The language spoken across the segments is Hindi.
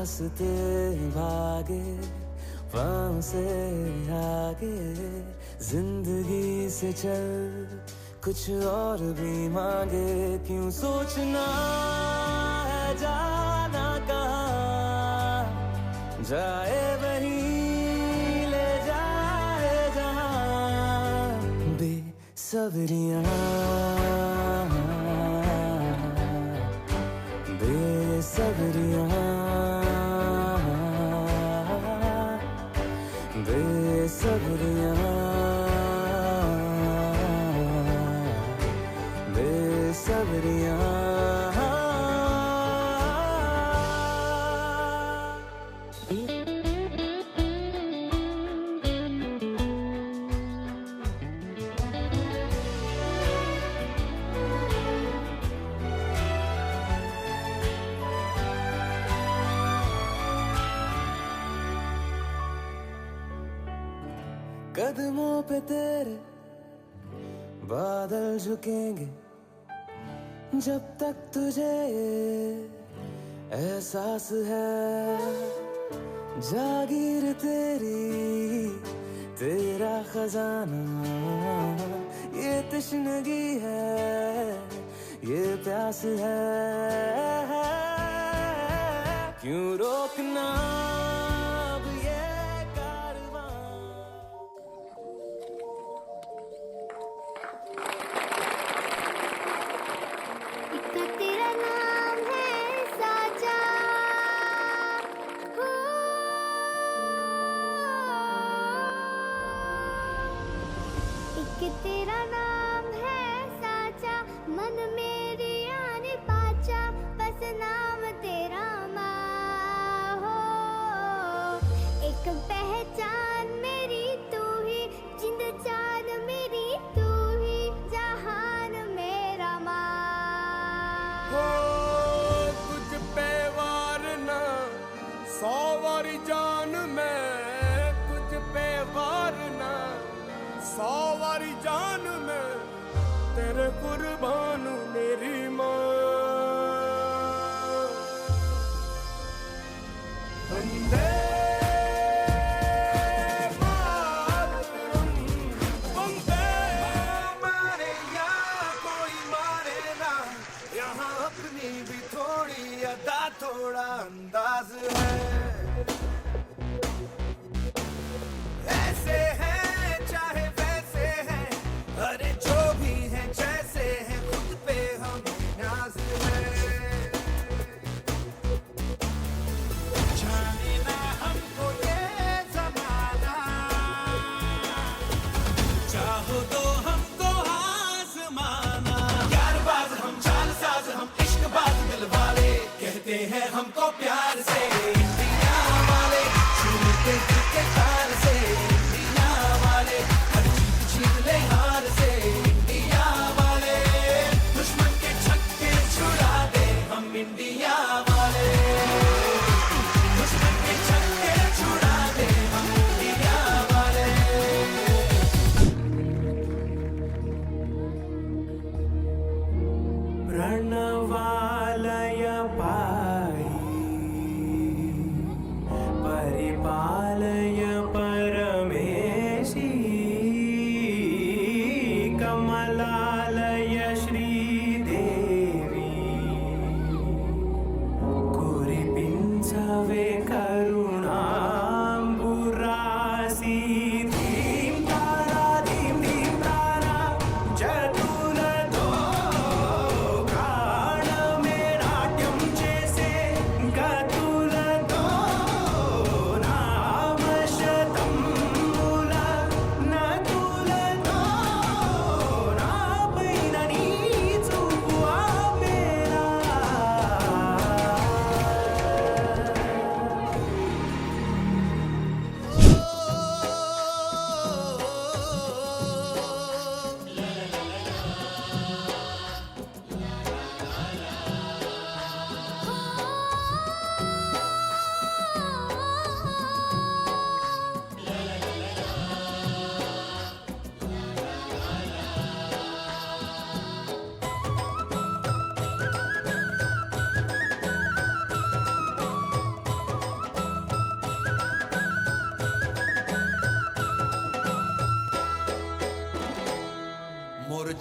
रास्ते भागे वहां से आगे, जिंदगी से चल कुछ और भी मांगे। क्यों सोचना है जाना कहाँ, जाए वहीं ले जाए जहाँ। बेसब्रियाँ बेसब्रियाँ बेसब्रियाँ बेसब्रियाँ। कदमों पे तेरे बादल झुकेंगे जब तक तुझे एहसास है। जागीर तेरी तेरा खजाना, ये तश्नगी है ये प्यास है। क्यों रोकना अब ये कारवां। तेरा नाम है साजा, हो एक तेरा नाम है साजा, मन मेरी आने पाचा, बस नाम तेरा माँ हो। एक पहचान मेरी तू ही, जिंद जान मेरी तू ही, जहान मेरा माँ हो। तुझ पे वारना 100 वारी जान मैं, तुझ पे वारना 100 वारी जान मैं, तेरे कुर्बान मेरी माँ। वंदे मातरम, वंदे मारे या कोई मारे ना, यहाँ अपनी भी थोड़ी अदा थोड़ा अंदाज है। ऐसे हैं चाहे वैसे हैं, अरे जो भी हैं जैसे हैं, खुद पे हमें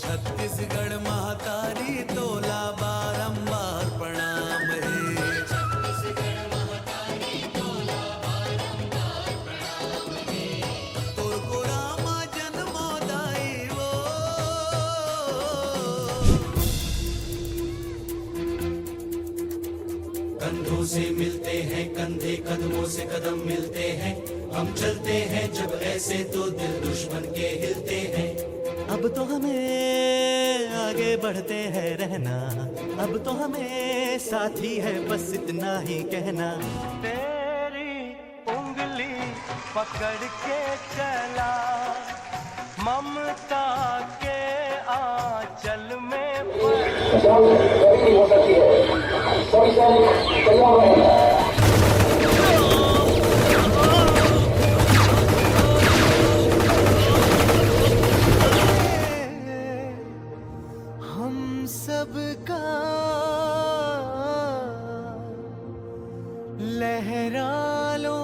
छत्तीसगढ़ महातारी तोला बारंबार प्रणाम है। छत्तीसगढ़ महातारी तोला बारंबार प्रणाम है। तोर को रामा जन्मोदाई वो कंधों से मिलते हैं कंधे, कदमों से कदम मिलते हैं, हम चलते हैं जब ऐसे तो दिल दुश्मन के हिलते हैं। अब तो हमें आगे बढ़ते हैं रहना, अब तो हमें साथी है बस इतना ही कहना। तेरी उंगली पकड़ के चला ममता के आंचल में हम सबका लहरा लो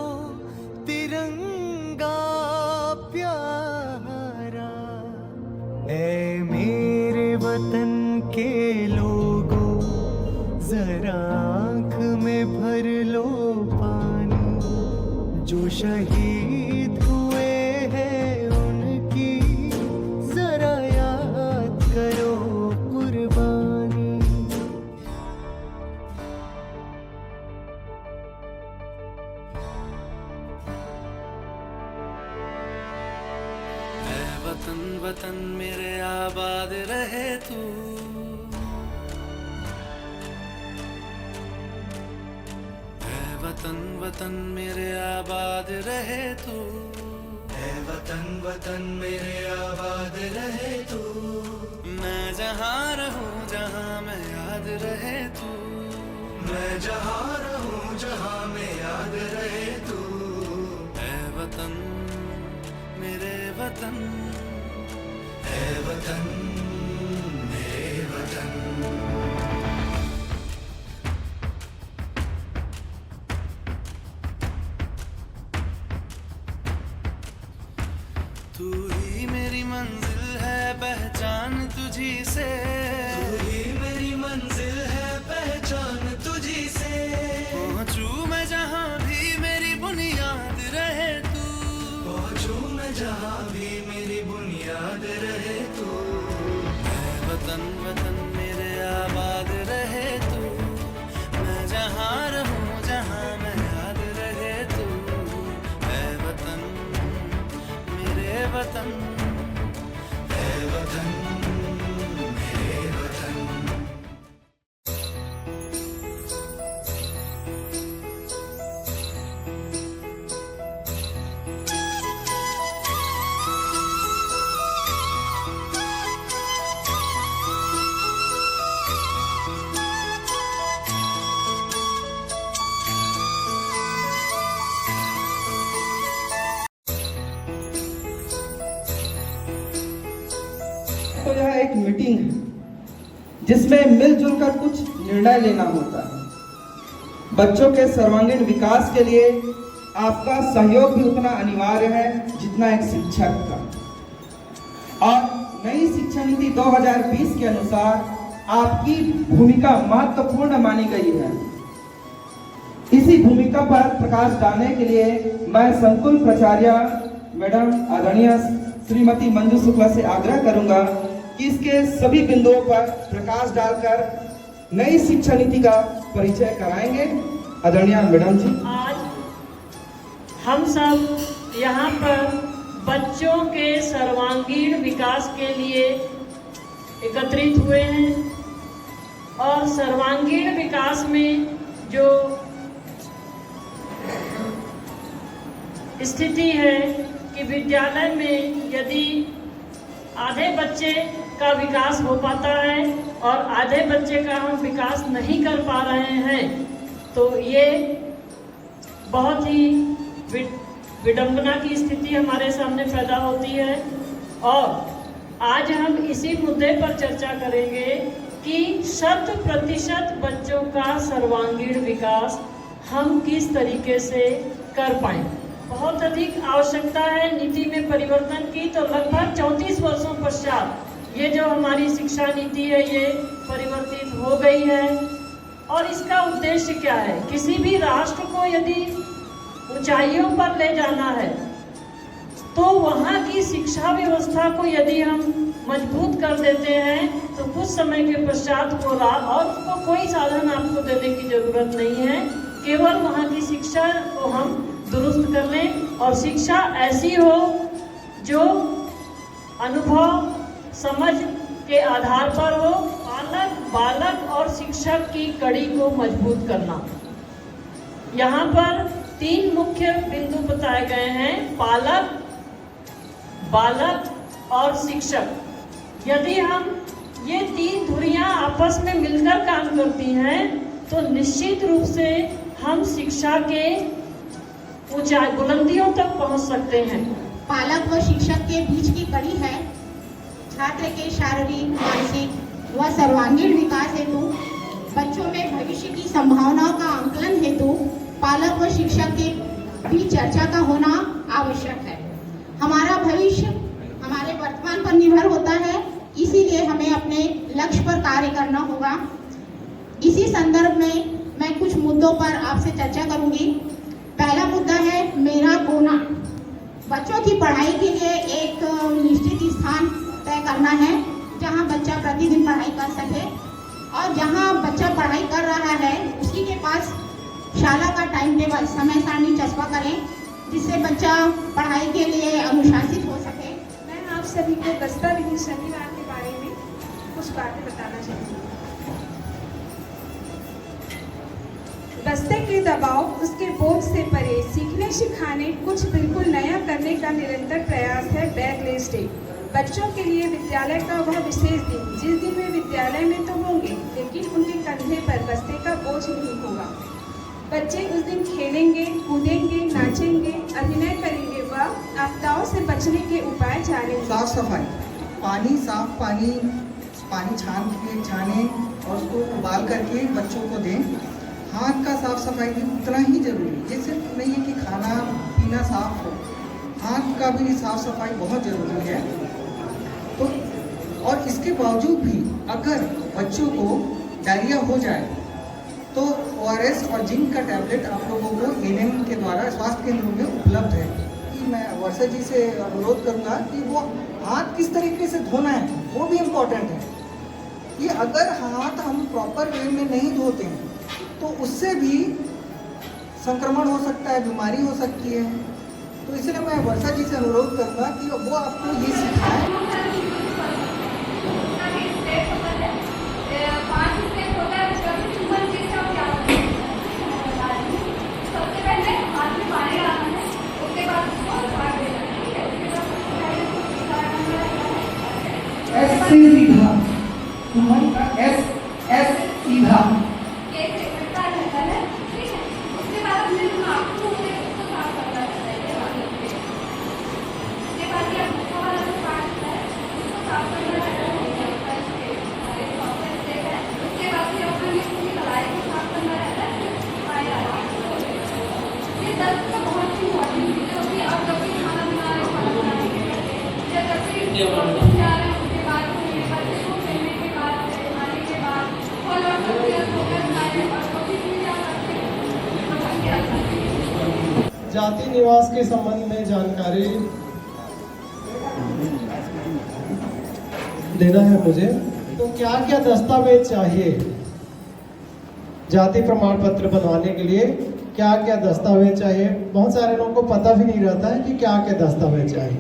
तिरंगा प्यारा। ऐ मेरे वतन के लोगों जरा आँख में भर लो पानी, जो शहीद हुए हैं उनकी जरा याद करो कुर्बानी। ऐ वतन वतन मेरे आबाद रहे तू, ऐ वतन वतन मेरे आबाद रहे तू। ऐ वतन वतन मेरे आबाद रहे तू, मैं जहाँ रहूँ जहाँ मैं याद रहे तू। मैं जहाँ रहूँ जहाँ मैं याद रहे तू। ऐ वतन मेरे वतन, ऐ वतन मेरे वतन। तू ही मेरी मंजिल है पहचान तुझी से। तू ही मेरी मंजिल है पहचान तुझी से। पहुँचूं मैं जहाँ भी मेरी बुनियाद रहे तू। पहुँचूं मैं जहाँ भी मेरी बुनियाद रहे तू। ऐ वतन वतन मेरे आबाद रहे तू, मैं जहाँ रहूँ जहाँ मैं याद रहे तू। ऐ वतन मेरे वतन, ऐ वतन मेरे वतन। तो यह एक मीटिंग है जिसमें मिलजुल कर कुछ निर्णय लेना होता है। बच्चों के सर्वांगीण विकास के लिए आपका सहयोग भी उतना अनिवार्य है जितना एक शिक्षक का। और नई शिक्षा नीति 2020 के अनुसार आपकी भूमिका महत्वपूर्ण मानी गई है। इसी भूमिका पर प्रकाश डालने के लिए मैं संकुल प्राचार्य मैडम आदरणीय श्रीमती मंजू शुक्ला से आग्रह करूंगा कि इसके सभी बिंदुओं पर प्रकाश डालकर नई शिक्षा नीति का परिचय कराएंगे। आदरणीय मैडम जी, आज हम सब यहाँ पर बच्चों के सर्वांगीण विकास के लिए एकत्रित हुए हैं और सर्वांगीण विकास में जो स्थिति है कि विद्यालय में यदि आधे बच्चे का विकास हो पाता है और आधे बच्चे का हम विकास नहीं कर पा रहे हैं, तो ये बहुत ही विडंबना की स्थिति हमारे सामने पैदा होती है। और आज हम इसी मुद्दे पर चर्चा करेंगे कि 100% बच्चों का सर्वांगीण विकास हम किस तरीके से कर पाएं। बहुत अधिक आवश्यकता है नीति में परिवर्तन की, तो लगभग 34 वर्षों पश्चात ये जो हमारी शिक्षा नीति है ये परिवर्तित हो गई है। और इसका उद्देश्य क्या है? किसी भी राष्ट्र को यदि ऊंचाइयों पर ले जाना है तो वहाँ की शिक्षा व्यवस्था को यदि हम मजबूत कर देते हैं तो कुछ समय के पश्चात वो और उसको कोई साधन आपको देने की जरूरत नहीं है, केवल वहाँ की शिक्षा को हम दुरुस्त कर लें और शिक्षा ऐसी हो जो अनुभव समझ के आधार पर हो। बालक और शिक्षक की कड़ी को मजबूत करना। यहाँ पर 3 मुख्य बिंदु बताए गए हैं, पालक, बालक और शिक्षक। यदि हम ये 3 धुरियां आपस में मिलकर काम करती हैं तो निश्चित रूप से हम शिक्षा के ऊंचाई बुलंदियों तक पहुंच सकते हैं। पालक व शिक्षक के बीच की कड़ी है छात्र के शारीरिक, मानसिक व सर्वांगीण विकास हेतु, बच्चों में भविष्य की संभावनाओं का आंकलन हेतु पालक व शिक्षक के बीच चर्चा का होना आवश्यक है। हमारा भविष्य हमारे वर्तमान पर निर्भर होता है, इसीलिए हमें अपने लक्ष्य पर कार्य करना होगा। इसी संदर्भ में मैं कुछ मुद्दों पर आपसे चर्चा करूंगी। पहला मुद्दा है मेरा कोना। बच्चों की पढ़ाई के लिए एक निश्चित स्थान तय करना है जहां बच्चा प्रतिदिन पढ़ाई कर सके, और जहां बच्चा पढ़ाई कर रहा है उसी के पास शाला का टाइम टेबल, समय सारणी चस्पा करें जिससे बच्चा पढ़ाई के लिए अनुशासित हो सके। मैं आप सभी को दस्तावेजी शनिवार के बारे में कुछ बातें बताना चाहती हूँ। बस्ते के दबाव, उसके बोझ से परे सीखने सिखाने कुछ बिल्कुल नया करने का निरंतर प्रयास है बैकलेस डे। बच्चों के लिए विद्यालय का वह विशेष दिन, जिस दिन वे विद्यालय में तो होंगे लेकिन उनके कंधे पर बस्ते का बोझ नहीं होगा। बच्चे उस दिन खेलेंगे, कूदेंगे, नाचेंगे, अभिनय करेंगे व आपदाओं से बचने के उपाय जानेंगे। साफ सफाई, साफ पानी छाने और उसको उबाल करके बच्चों को दें। हाथ का साफ सफाई भी उतना ही जरूरी है। ये सिर्फ नहीं है कि खाना पीना साफ हो, हाथ का भी साफ सफाई बहुत जरूरी है। तो और इसके बावजूद भी अगर बच्चों को डायरिया हो जाए तो ORS और जिंक का टैबलेट आप लोगों को ANM के द्वारा स्वास्थ्य केंद्रों में उपलब्ध है। कि मैं वर्षा जी से अनुरोध करूँगा कि वो हाथ किस तरीके से धोना है वो भी इम्पोर्टेंट है। कि अगर हाथ हम प्रॉपर वे में नहीं धोते हैं तो उससे भी संक्रमण हो सकता है, बीमारी हो सकती है। तो इसलिए मैं वर्षा जी से अनुरोध करूँगा कि वो आपको ये सिखाएं। एस से सीधा, सुमन का एस सीधा। जाति निवास के संबंध में जानकारी देना है मुझे। तो क्या क्या दस्तावेज चाहिए जाति प्रमाण पत्र बनवाने के लिए? क्या क्या दस्तावेज चाहिए? बहुत सारे लोगों को पता भी नहीं रहता है कि क्या क्या दस्तावेज चाहिए।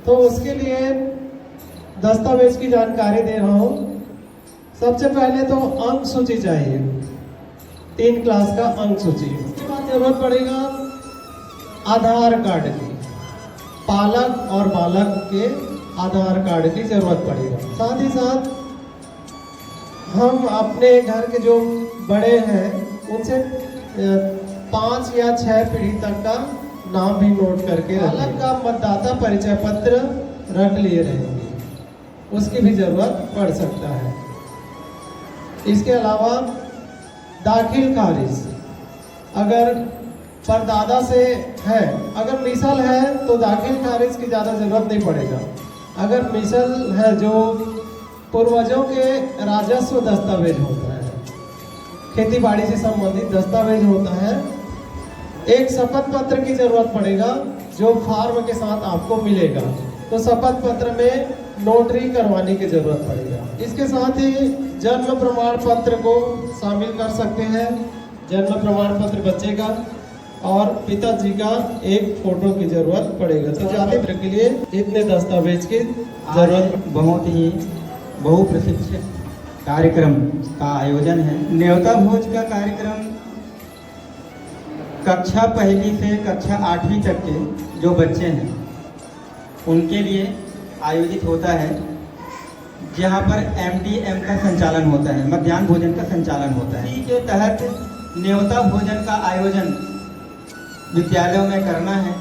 तो उसके लिए दस्तावेज की जानकारी दे रहा हूँ। सबसे पहले तो अंक सूची चाहिए, 3 क्लास का अंक सूची। उसके बाद जरूरत पड़ेगा आधार कार्ड की, पालक और बालक के आधार कार्ड की जरूरत पड़ेगा। साथ ही साथ हम अपने घर के जो बड़े हैं उनसे 5 या 6 पीढ़ी तक का नाम भी नोट करके बालक का मतदाता परिचय पत्र रख लिए रहेंगे, उसकी भी जरूरत पड़ सकता है। इसके अलावा दाखिल खारिज, अगर परदादा से है, अगर मिसल है तो दाखिल खारिज की ज़्यादा ज़रूरत नहीं पड़ेगा। अगर मिसल है जो पूर्वजों के राजस्व दस्तावेज होता है, खेती बाड़ी से संबंधित दस्तावेज होता है, एक शपथ पत्र की जरूरत पड़ेगा जो फार्म के साथ आपको मिलेगा। तो शपथ पत्र में नोटरी करवाने की जरूरत पड़ेगा। इसके साथ ही जन्म प्रमाण पत्र को शामिल कर सकते हैं। जन्म प्रमाण पत्र बच्चे का और पिताजी का एक फोटो की जरूरत पड़ेगा। तो जाति के लिए इतने दस्तावेज की जरूरत। बहुत ही बहुप्रशिक्षित कार्यक्रम का आयोजन है। न्योता भोज का कार्यक्रम कक्षा पहली से कक्षा 8वीं तक के जो बच्चे हैं उनके लिए आयोजित होता है, जहां पर MDM का संचालन होता है, मध्याह्न भोजन का संचालन होता है। इसी के तहत न्योता भोजन का आयोजन विद्यालयों में करना है।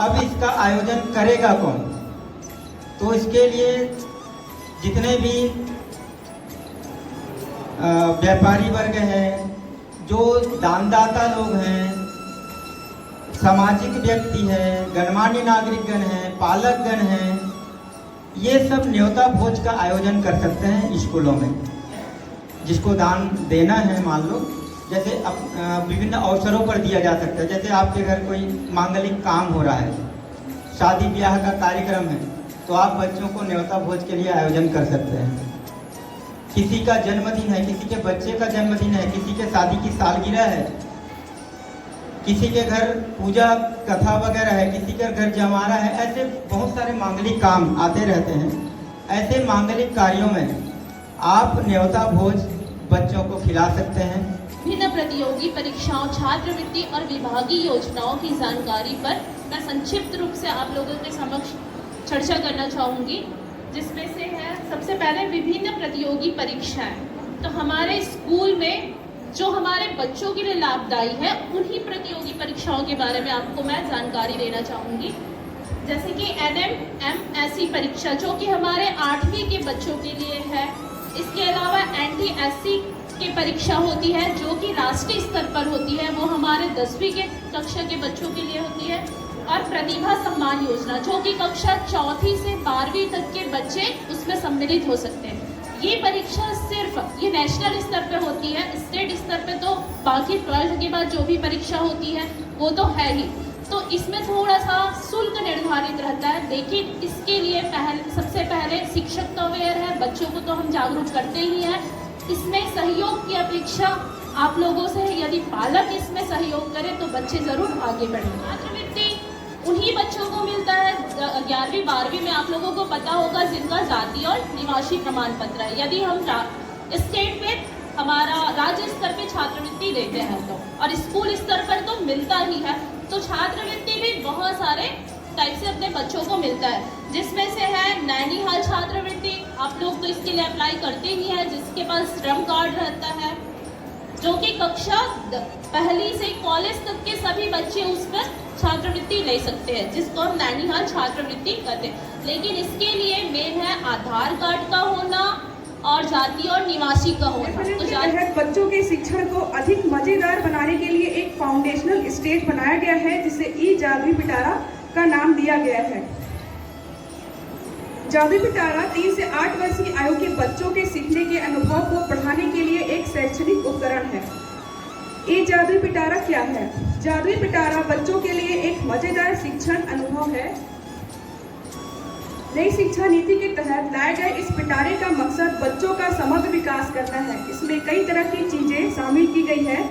अब इसका आयोजन करेगा कौन? तो इसके लिए जितने भी व्यापारी वर्ग हैं, जो दानदाता लोग हैं, सामाजिक व्यक्ति हैं, गणमान्य नागरिकगण हैं, पालकगण हैं, ये सब न्योता भोज का आयोजन कर सकते हैं स्कूलों में। जिसको दान देना है, मान लो जैसे विभिन्न अवसरों पर दिया जा सकता है। जैसे आपके घर कोई मांगलिक काम हो रहा है, शादी ब्याह का कार्यक्रम है, तो आप बच्चों को न्योता भोज के लिए आयोजन कर सकते हैं। किसी का जन्मदिन है, किसी के बच्चे का जन्मदिन है, किसी के शादी की सालगिरह है, किसी के घर पूजा कथा वगैरह है, किसी के घर जमारा है, ऐसे बहुत सारे मांगलिक काम आते रहते हैं। ऐसे मांगलिक कार्यों में आप न्योता भोज बच्चों को खिला सकते हैं। विभिन्न प्रतियोगी परीक्षाओं, छात्रवृत्ति और विभागीय योजनाओं की जानकारी पर मैं संक्षिप्त रूप से आप लोगों के समक्ष चर्चा करना चाहूँगी, जिसमें से है सबसे पहले विभिन्न प्रतियोगी परीक्षाएं। तो हमारे स्कूल में जो हमारे बच्चों के लिए लाभदायी है, उन्हीं प्रतियोगी परीक्षाओं के बारे में आपको मैं जानकारी देना चाहूँगी। जैसे कि NMMSE परीक्षा जो कि हमारे 8वीं के बच्चों के लिए है। इसके अलावा NTSC की परीक्षा होती है जो कि राष्ट्रीय स्तर पर होती है, वो हमारे 10वीं के कक्षा के बच्चों के लिए होती है। और प्रतिभा सम्मान योजना जो कि कक्षा 4वीं से 12वीं तक के बच्चे उसमें सम्मिलित हो सकते हैं। ये परीक्षा सिर्फ ये नेशनल स्तर पे होती है, स्टेट स्तर पे तो बाकी 12th के बाद जो भी परीक्षा होती है वो तो है ही। तो इसमें थोड़ा सा शुल्क निर्धारित रहता है, लेकिन इसके लिए सबसे पहले शिक्षक तो अवेयर है, बच्चों को तो हम जागरूक करते ही हैं। इसमें सहयोग की अपेक्षा आप लोगों से है, यदि पालक इसमें सहयोग करें तो बच्चे जरूर आगे बढ़ेंगे। छात्रवृत्ति उन्हीं बच्चों को मिलता है 11वीं 12वीं में, आप लोगों को पता होगा, जिनका जाति और निवासी प्रमाण पत्र है। यदि हम स्टेट पे हमारा राज्य स्तर पे छात्रवृत्ति देते हैं तो, और स्कूल स्तर पर तो मिलता ही है, तो छात्रवृत्ति भी बहुत सारे टाइप से अपने बच्चों को मिलता है, जिसमें से है नैनीहाल छात्रवृत्ति। आप लोग तो इसके लिए अप्लाई करते ही हैं, जिसके पास श्रम कार्ड रहता है, जो कि कक्षा पहली से कॉलेज तक के सभी बच्चे उस पर छात्रवृत्ति ले सकते हैं, जिसको हम नैनीहाल छात्रवृत्ति कहते हैं। लेकिन इसके लिए मेन है आधार कार्ड का होना और जाति और निवासी का होना। तो बच्चों के शिक्षण को अधिक मजेदार बनाने के लिए एक फाउंडेशनल स्टेज बनाया गया है, जिसे ई जादुई पिटारा का नाम दिया गया है। जादुई पिटारा 3 से 8 वर्ष की आयु के बच्चों के सीखने के अनुभव को बढ़ाने के लिए एक शैक्षणिक उपकरण है। ये जादुई पिटारा क्या है? जादुई पिटारा बच्चों के लिए एक मजेदार शिक्षण अनुभव है। नई शिक्षा नीति के तहत लाए गए इस पिटारे का मकसद बच्चों का समग्र विकास करना है। इसमें कई तरह की चीजें शामिल की गई है,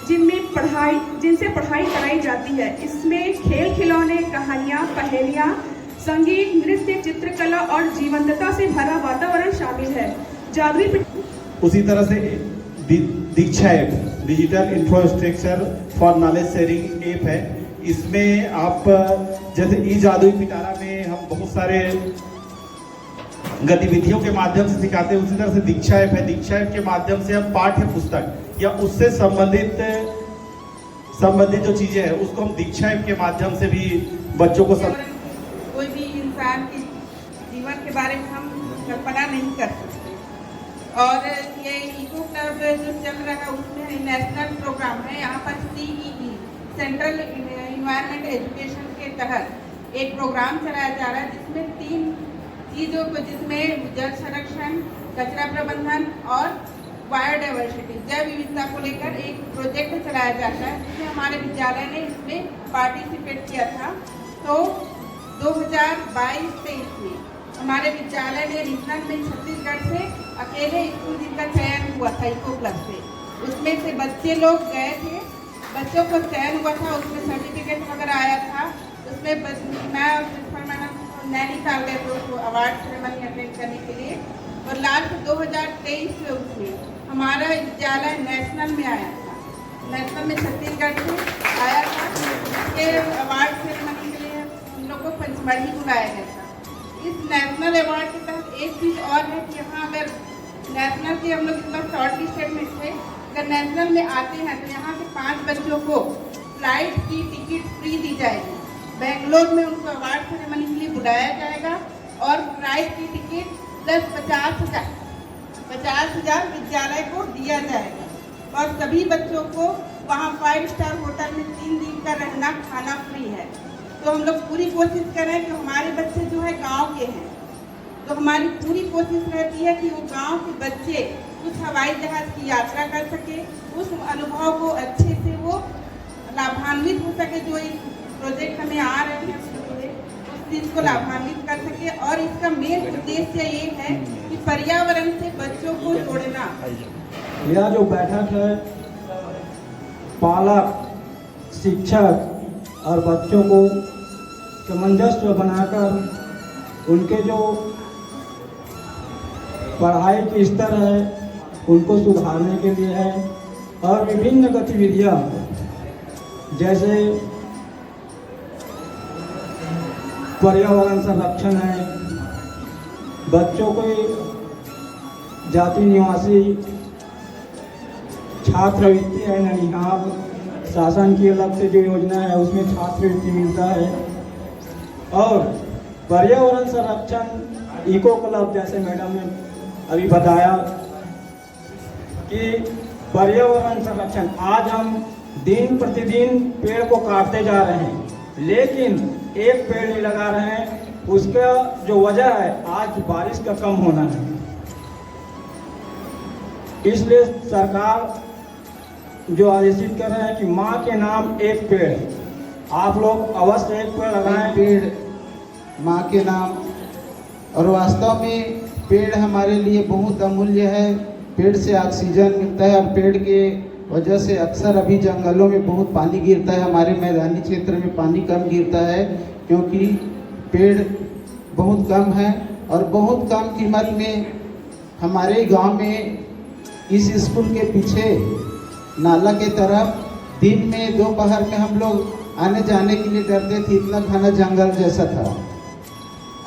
जिनसे पढ़ाई कराई जाती है। इसमें खेल खिलौने, कहानियाँ, पहेलियाँ, संगीत, नृत्य, चित्रकला और जीवंतता से भरा वातावरण शामिल है। जादुई उसी तरह से Diksha app, digital infrastructure for knowledge sharing app है। इसमें आप जैसे ई जादुई पिटारा में हम बहुत सारे गतिविधियों के माध्यम से सिखाते हैं, उसी तरह से दीक्षा ऐप है। दीक्षा ऐप के माध्यम से हम पाठ्य पुस्तक या उससे संबंधित जो चीजें हैं उसको हम दीक्षा ऐप के माध्यम से भी बच्चों को कोई भी इंसान के जीवन के बारे में हम कल्पना नहीं कर सकते। और ये इको क्लब जो चल रहा है उसमें नेशनल प्रोग्राम है। यहाँ पर CEE सेंट्रल इन्वायरमेंट एजुकेशन के तहत एक प्रोग्राम चलाया जा रहा है, जिसमें 3 चीज़ों को, जिसमें जल संरक्षण, कचरा प्रबंधन और बायोडाइवर्सिटी, जैव विविधता को लेकर एक प्रोजेक्ट चलाया जाता है, जिसमें हमारे विद्यालय ने इसमें पार्टिसिपेट किया था। तो 2022-23 में हमारे विद्यालय ने रीजनल में छत्तीसगढ़ से अकेले स्कूल जिनका चयन हुआ था इको क्लब से, उसमें से बच्चे लोग गए थे, बच्चों को चयन हुआ था, उसमें सर्टिफिकेट वगैरह आया था। उसमें मैं और प्रिंसिपल मैडम नैनीताल गए थे उसको अवार्ड सेरेमनी अटेंड करने के लिए, और लास्ट 2023 में उसमें हमारा विद्यालय नेशनल में आया था, नेशनल में छत्तीसगढ़ से आया था। उसके अवार्ड सेरेमनी के लिए हम लोग को पंचमढ़ी बुलाया गया था। इस नेशनल अवार्ड के तहत एक चीज़ और है कि यहाँ अगर नेशनल के हम लोग इस बार शॉर्ट लिस्टेड में थे, अगर नेशनल में आते हैं तो यहाँ से 5 बच्चों को फ्लाइट की टिकट फ्री दी जाएगी। बेंगलोर में उनको अवार्ड सेरेमनी के लिए बुलाया जाएगा और फ्लाइट की टिकट प्लस 50,000 विद्यालय को दिया जाएगा और सभी बच्चों को वहाँ 5 स्टार होटल में 3 दिन का रहना खाना फ्री है। तो हम लोग पूरी कोशिश करें कि हमारे बच्चे जो है गांव के हैं, तो हमारी पूरी कोशिश रहती है कि वो गांव के बच्चे उस हवाई जहाज की यात्रा कर सके, उस अनुभव को अच्छे से वो लाभान्वित हो सके, जो इस प्रोजेक्ट हमें आ रहे हैं उस चीज़ को लाभान्वित कर सके। और इसका मेन उद्देश्य ये है कि पर्यावरण से बच्चों को जोड़ना। यह जो बैठक है पालक, शिक्षक और बच्चों को सामंजस्य बनाकर उनके जो पढ़ाई के स्तर है उनको सुधारने के लिए है, और विभिन्न गतिविधियाँ जैसे पर्यावरण संरक्षण है, बच्चों को जाति निवासी छात्रवृत्ति है, ननिहाल शासन की अलग से जो योजना है उसमें छात्रवृत्ति मिलता है, और पर्यावरण संरक्षण इको क्लब जैसे मैडम ने अभी बताया कि पर्यावरण संरक्षण, आज हम दिन प्रतिदिन पेड़ को काटते जा रहे हैं लेकिन एक पेड़ नहीं लगा रहे हैं। उसका जो वजह है आज बारिश का कम होना है, इसलिए सरकार जो आदेशित कर रहे हैं कि माँ के नाम एक पेड़, आप लोग अवश्य एक पेड़ लगाएं। पेड़ माँ के नाम, और वास्तव में पेड़ हमारे लिए बहुत अमूल्य है। पेड़ से ऑक्सीजन मिलता है और पेड़ के वजह से अक्सर अभी जंगलों में बहुत पानी गिरता है, हमारे मैदानी क्षेत्र में पानी कम गिरता है क्योंकि पेड़ बहुत कम है। और बहुत कम कीमत में हमारे गांव में इस स्कूल के पीछे नाला के तरफ दिन में दोपहर में हम लोग आने जाने के लिए डरते थे, इतना घना जंगल जैसा था।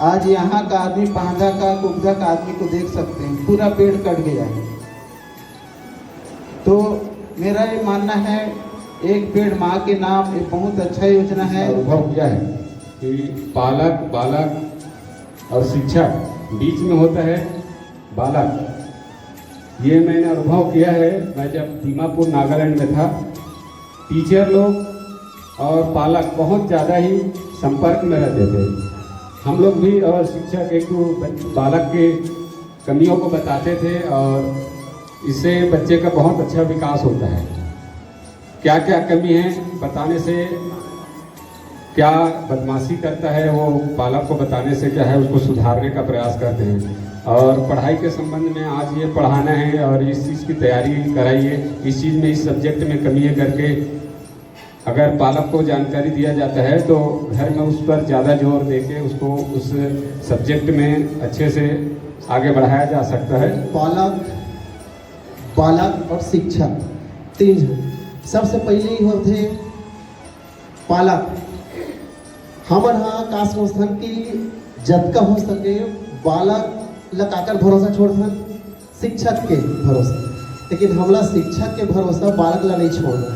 आज यहाँ का आदमी पांधा का कुब्जा का आदमी को देख सकते हैं, पूरा पेड़ कट गया है। तो मेरा ये मानना है एक पेड़ माँ के नाम एक बहुत अच्छा योजना है। अनुभव किया है कि पालक, बालक और शिक्षक बीच में होता है बालक। ये मैंने अनुभव किया है, मैं जब दीमापुर नागालैंड में था, टीचर लोग और पालक बहुत ज़्यादा ही संपर्क में रहते थे। हम लोग भी और शिक्षक एक तो बालक के कमियों को बताते थे और इससे बच्चे का बहुत अच्छा विकास होता है। क्या क्या कमी है बताने से, क्या बदमाशी करता है वो बालक को बताने से क्या है उसको सुधारने का प्रयास करते हैं। और पढ़ाई के संबंध में आज ये पढ़ाना है और इस चीज़ की तैयारी कराइए, इस चीज़ में इस सब्जेक्ट में कमी है करके अगर पालक को जानकारी दिया जाता है तो घर में उस पर ज़्यादा जोर देके उसको उस सब्जेक्ट में अच्छे से आगे बढ़ाया जा सकता है। बालक और शिक्षक तीन सबसे पहले ही होते पालक। हमारे यहाँ का संस्थान की जतका हो सके बालक लगाकर भरोसा छोड़ना शिक्षक के भरोसा, लेकिन हमला शिक्षक के भरोसा बालक ला नहीं छोड़ना।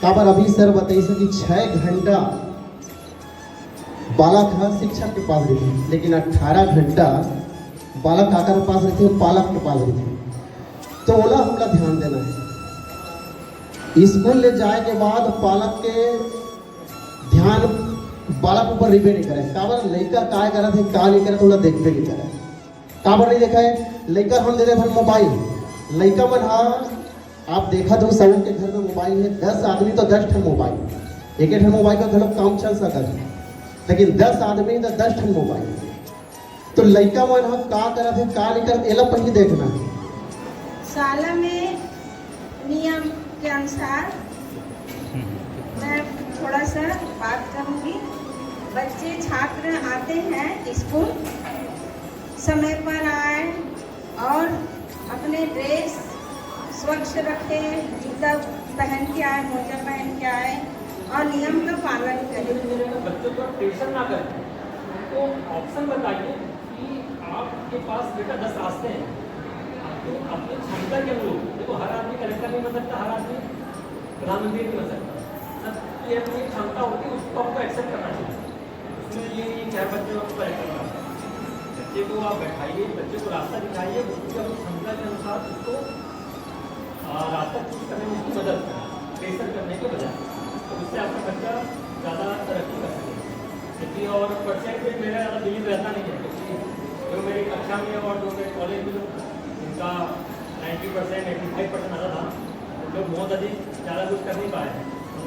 काबर अभी सर बताइए कि 6 घंटा बालक है शिक्षक के पास रहती, लेकिन 18 घंटा बालक काकर पास रहती है, पालक के पास रहती है। तो ओला हमला ध्यान देना है। स्कूल ले जाए के बाद पालक के ध्यान बालक ऊपर रिपे नहीं करे काबर लड़का काय करा थे का नहीं करे थोड़ा देखते नहीं करे काबर नहीं देखा है लड़का हम दे रहे हैं मोबाइल लड़का मन हाँ आप देखा तो सबके घर में मोबाइल है 10 आदमी तो 10 ठन मोबाइल एक मोबाइल का घर काम चल सकता है लेकिन 10 आदमी तो 10 ठन मोबाइल तो लड़का मन हम का करा थे का नहीं करे एला पहले देखना शाला में नियम के अनुसार मैं थोड़ा सा बात करूंगी। बच्चे छात्र आते हैं स्कूल समय पर आए और अपने ड्रेस स्वच्छ रखे, जूता पहन के आए, मोजा पहन के आए और नियम का पालन करें। बच्चों को प्रेशर ना करें, उनको ऑप्शन बताइए कि आपके पास बेटा 10 रास्ते हैं, तो अपनी क्षमता के अनुरूप देखो हर आदमी कलेक्टर नहीं बन सकता, हर आदमी प्रधानमंत्री नहीं बन सकता, सबकी अपनी क्षमता होती है उसको आपको एक्सेप्ट करना चाहिए। उसमें ये नहीं कि हर बच्चे को कलेक्टर करना, बच्चे को आप बैठाइए, बच्चे को रास्ता दिखाइए, उसकी अपनी क्षमता के अनुसार उसको रास्ता चूज करने में उसकी मदद करें, प्रेशर करने के बजाय, तो उससे आपका बच्चा ज़्यादा तरक्की कर सके। क्योंकि और परसेंट पे मेरा ज़्यादा बिलीव रहता नहीं है, क्योंकि जो मेरी कक्षा में और जो मेरे कॉलेज में उनका 90% 85% आता था, लोग बहुत अधिक ज़्यादा कुछ कर नहीं पाए,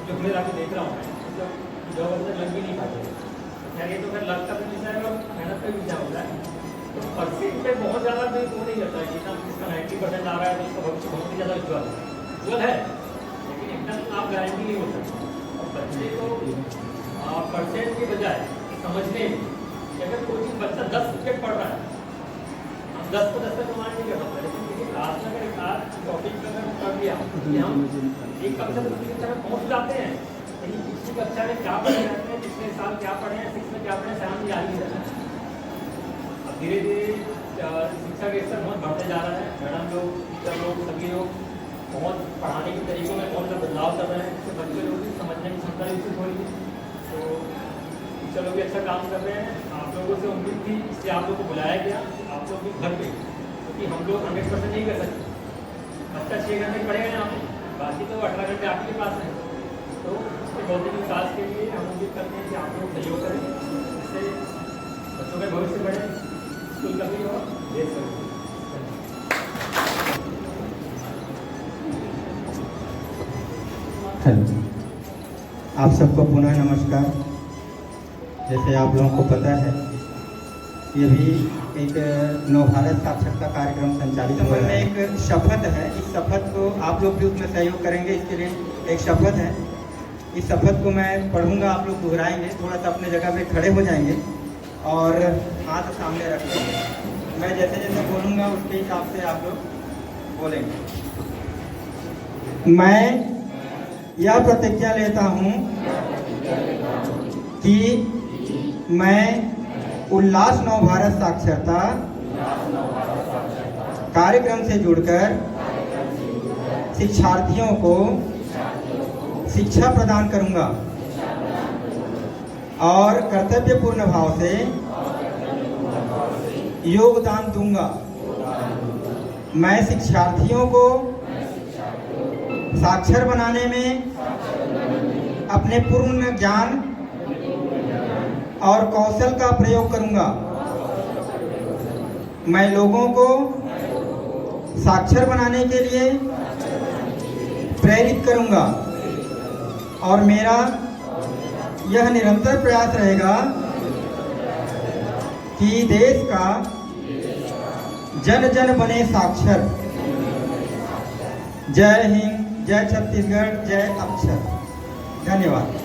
जो मेरे आके देख रहा हूँ मैं, मतलब जॉब अभी तक लग भी नहीं पाते। खैर ये तो फिर लग का भी विषय है और मेहनत का भी विषय होता है, तो परसेंट पे बहुत ज़्यादा कोई वो नहीं करता है कि ना इसका 90% आ रहा है तो इसका भविष्य बहुत ही ज़्यादा उज्ज्वल है, लेकिन एकदम आप गारंटी नहीं हो सकते। और बच्चे को परसेंट के बजाय समझने में कि अगर कोई चीज़ बच्चा 10 सब्जेक्ट पढ़ रहा है, हम 10 को 10 तक प्रमाण नहीं कर सकते, लेकिन किसी क्लास में अगर एक आध टॉपिक अगर पढ़ लिया कि हम एक कक्षा से दूसरी कक्षा में पहुँच जाते हैं, लेकिन पिछली कक्षा में क्या पढ़े रहते हैं, पिछले साल क्या पढ़े हैं, 6 में क्या पढ़े, 7 में याद नहीं रहता है। अब धीरे धीरे शिक्षा का स्तर बहुत बढ़ते जा रहा है, मैडम लोग, टीचर लोग, सभी लोग बहुत पढ़ाने के तरीकों में बहुत सा बदलाव कर रहे हैं, जिससे बच्चे लोग भी समझने की क्षमता विकसित हो रही है। तो टीचर लोग भी अच्छा काम कर रहे हैं। आप लोगों से उम्मीद थी, इसलिए आप लोग को बुलाया गया, आप लोग भी घर पे, क्योंकि हम लोग 100% नहीं कर सकते, बच्चा 6 घंटे पढ़ेगा यहाँ पे, बाकी तो 18 घंटे आपके पास है। तो इसके बौद्धिक विकास के लिए हम उम्मीद करते हैं कि आप लोग सहयोग करें, जिससे बच्चों का भविष्य बढ़े, स्कूल का भी और देश का भी। आप सबको पुनः नमस्कार। जैसे आप लोगों को पता है, ये भी एक नवभारत साक्षरता कार्यक्रम संचालित हो रहा है। एक शपथ है, इस शपथ को आप लोग भी उसमें सहयोग करेंगे, इसके लिए एक शपथ है। इस शपथ को मैं पढ़ूंगा, आप लोग दोहराएंगे, थोड़ा सा अपने जगह पे खड़े हो जाएंगे और हाथ सामने रख लेंगे। मैं जैसे जैसे बोलूँगा उसके हिसाब से आप लोग बोलेंगे। मैं यह प्रतिज्ञा लेता हूँ कि मैं उल्लास नवभारत साक्षरता कार्यक्रम से जुड़कर शिक्षार्थियों को शिक्षा प्रदान करूँगा और कर्तव्यपूर्ण भाव से योगदान दूंगा। मैं शिक्षार्थियों को साक्षर बनाने में अपने पूर्ण ज्ञान और कौशल का प्रयोग करूंगा। मैं लोगों को साक्षर बनाने के लिए प्रेरित करूंगा और मेरा यह निरंतर प्रयास रहेगा कि देश का जन जन बने साक्षर। जय हिंद, जय छत्तीसगढ़, जय अक्षर। धन्यवाद।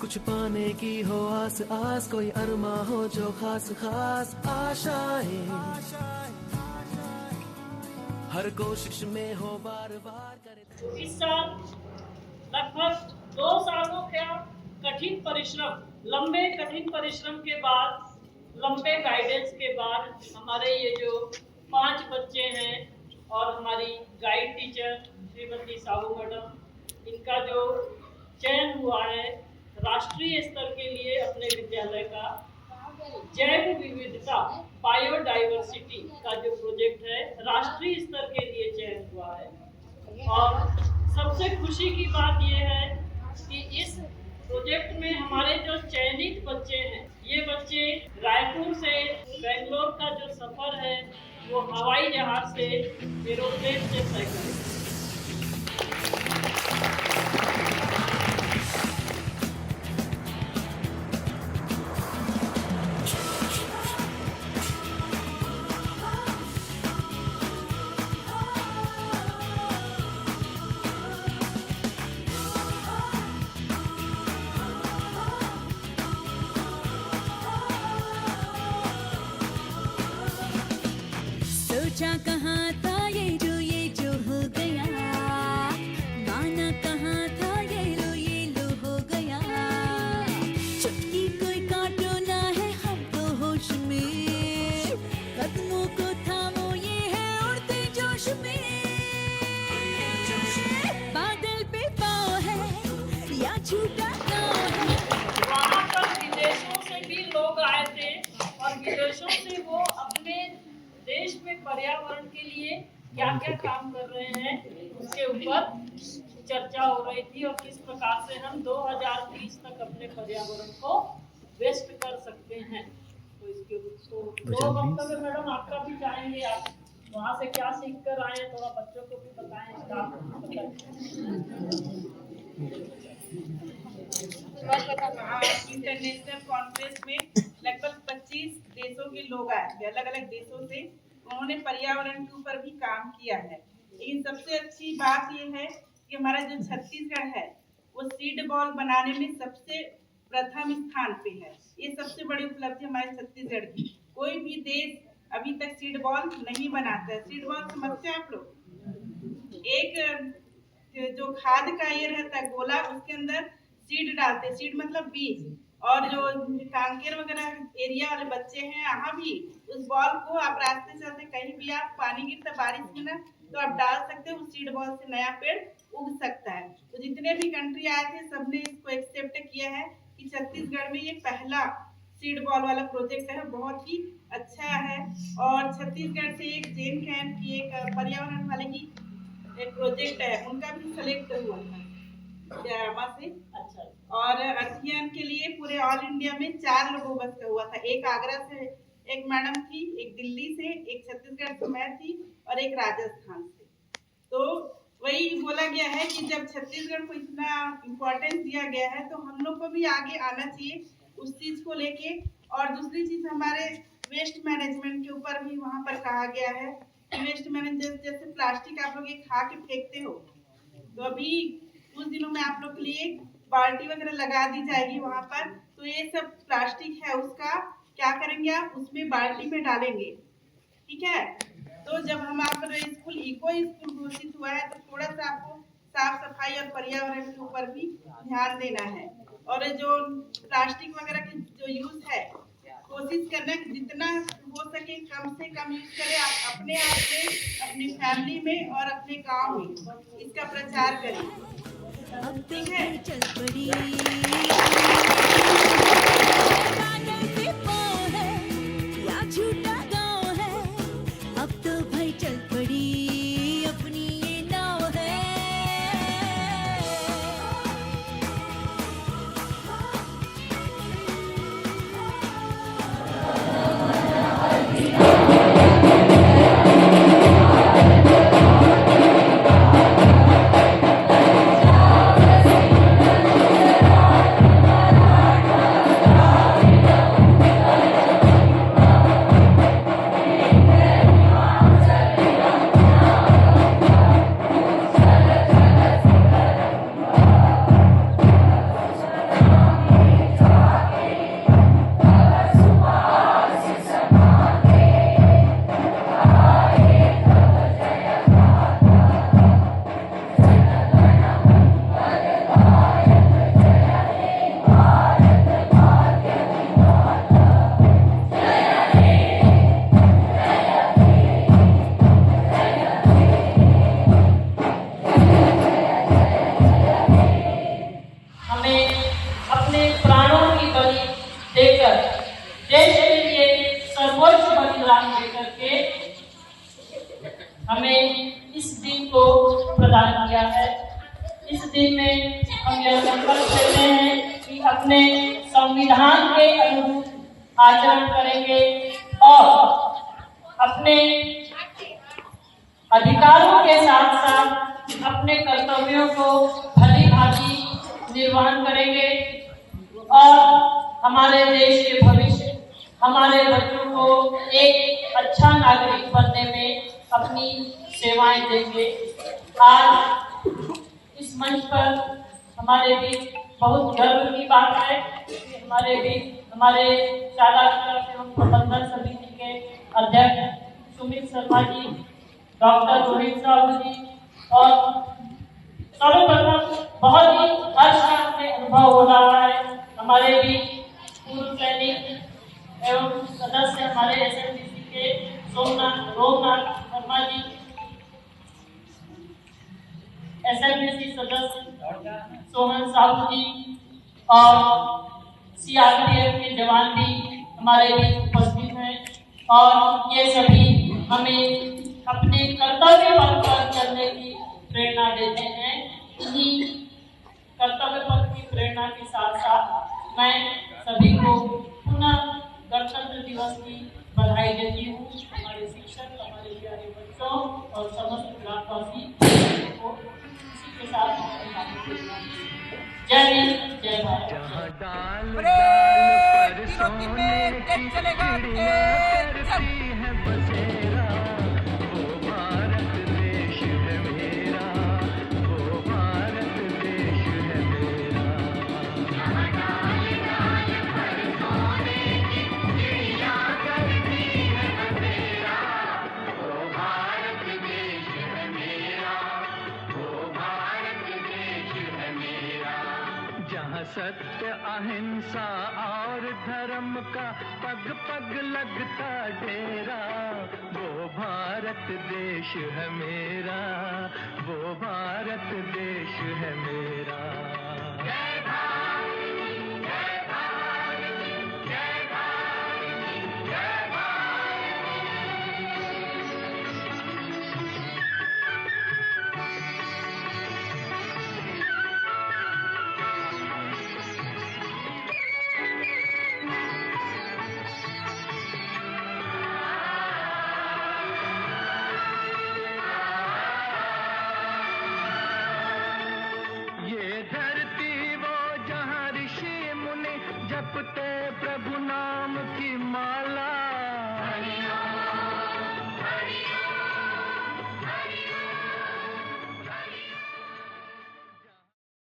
कुछ पाने की हो आस आस, कोई अरमा हो जो खास खास आशाएं, हर कोशिश में हो बार बार करे। इस साल लगभग 2 सालों का कठिन परिश्रम, लंबे कठिन परिश्रम के बाद, लंबे गाइडेंस के बाद हमारे ये जो 5 बच्चे हैं और हमारी guide teacher Shrimati Sahu madam, इनका जो चयन हुआ है राष्ट्रीय स्तर के लिए अपने विद्यालय का जैव विविधता बायोडाइवर्सिटी का जो प्रोजेक्ट है राष्ट्रीय स्तर के लिए चयन हुआ है। और सबसे खुशी की बात ये है कि इस प्रोजेक्ट में हमारे जो चयनित बच्चे हैं, ये बच्चे रायपुर से बेंगलोर का जो सफर है वो हवाई जहाज से, एरोप्लेन से तय करेंगे। सोचा कहाँ था ये जो हो गया, माना कहाँ था ये लो हो गया। चुटकी कोई काटो ना है हम तो होश में, कदमों को थामो ये है उड़ते जोश में। बादल पे पाँव है या छूटा गाँव है। वहाँ पर विदेशों से भी लोग आए थे और विदेशों से वो अपने देश में पर्यावरण के लिए क्या क्या काम कर रहे हैं उसके ऊपर चर्चा हो रही थी और किस प्रकार से हम 2030 तक अपने पर्यावरण को वेस्ट कर सकते हैं। तो इसके दो वक्तव्य मैडम आपका भी चाहेंगे, आप वहाँ से क्या सीख कर आए हैं, थोड़ा बच्चों को भी बताएं, स्टाफ को भी बताएं। इंटरनेशनल कॉन्फ्रेंस में लगभग 25 देशों के लोग आए थे, अलग अलग देशों से। उन्होंने पर्यावरण के ऊपर भी काम किया है। लेकिन सबसे अच्छी बात यह है कि हमारा जो छत्तीसगढ़ है वो सीड बॉल बनाने में सबसे प्रथम स्थान पे है। ये सबसे बड़ी उपलब्धि हमारे छत्तीसगढ़ की। कोई भी देश अभी तक सीड बॉल नहीं बनाता है। सीड बॉल समझते हैं आप लोग? एक जो खाद का ये रहता है गोला, उसके अंदर सीड डालते हैं। सीड मतलब बीज। और जो कांकेर वगैरह एरिया वाले बच्चे हैं, यहाँ भी उस बॉल को आप रास्ते चलते कहीं भी आप पानी गिरता बारिश में ना, तो आप डाल सकते हो। उस सीड बॉल से नया पेड़ उग सकता है। तो जितने भी कंट्री आए थे सबने इसको एक्सेप्ट किया है कि छत्तीसगढ़ में ये पहला सीड बॉल वाला प्रोजेक्ट है, बहुत ही अच्छा है। और छत्तीसगढ़ से एक जैन कैंप की एक पर्यावरण वाले की एक प्रोजेक्ट है, उनका भी सिलेक्ट हुआ था से। अच्छा। और अध्ययन के लिए पूरे ऑल इंडिया में 4 लोगों बस का हुआ था। एक आगरा से एक मैडम थी, एक दिल्ली से, एक छत्तीसगढ़ से मैं थी और एक राजस्थान से। तो वही बोला गया है कि जब छत्तीसगढ़ को इतना इम्पोर्टेंस दिया गया है तो हम लोग को भी आगे आना चाहिए उस चीज को लेके। और दूसरी चीज हमारे वेस्ट मैनेजमेंट के ऊपर भी वहाँ पर कहा गया है कि वेस्ट मैनेजमेंट जैसे प्लास्टिक आप लोग ये खा के फेंकते हो, तो अभी कुछ दिनों में आप लोग के लिए बाल्टी वगैरह लगा दी जाएगी वहाँ पर। तो ये सब प्लास्टिक है, उसका क्या करेंगे आप, उसमें बाल्टी में डालेंगे, ठीक है। तो जब हमारा स्कूल इको स्कूल घोषित हुआ है तो थोड़ा सा आपको साफ सफाई और पर्यावरण के ऊपर भी ध्यान देना है। और जो प्लास्टिक वगैरह की जो यूज है, कोशिश करना कि जितना हो सके कम से कम यूज करें। आप अपने आप में, अपनी फैमिली में और अपने गांव में इसका प्रचार करें, ठीक है। चल पड़ी या झूठा गाँव है, अब तो भाई चल पड़ी अपनी ये नाव है। हमें इस दिन को प्रदान किया है। इस दिन में हम यह संकल्प लेते हैं कि अपने संविधान के अनुरूप आचरण करेंगे और अपने अधिकारों के साथ साथ अपने कर्तव्यों को भली भांति निर्वहन करेंगे और हमारे देश के भविष्य, हमारे बच्चों को एक अच्छा नागरिक बनने में अपनी सेवाएं देंगे। आज इस मंच पर हमारे बीच बहुत गर्व की बात है कि हमारे बीच हमारे शाला विकास एवं प्रबंधन समिति के अध्यक्ष सुमित शर्मा जी, डॉक्टर रोहित साहू जी और सर्वप्रथम बहुत ही हर्ष का हमें अनुभव हो रहा है। हमारे बीच पूर्व सैनिक एवं सदस्य हमारे एसएमबीसी के रोमनाथ वर्मा जी, एसएमबीसी सदस्य सोहन साहू जी और सीआरपीएफ के जवान भी हमारे बीच उपस्थित हैं और ये सभी हमें अपने कर्तव्य पथ पर चलने की प्रेरणा देते हैं। इन्हीं कर्तव्य पथ की प्रेरणा के साथ साथ मैं सभी को पुनः गणतंत्र दिवस की बधाई देती हूँ। हमारे शिक्षक, हमारे प्यारे बच्चों और समस्त ग्रामवासी को इसी के साथ जय हिंद, जय भारत। सत्य, अहिंसा और धर्म का पग पग लगता डेरा, वो भारत देश है मेरा, वो भारत देश है मेरा।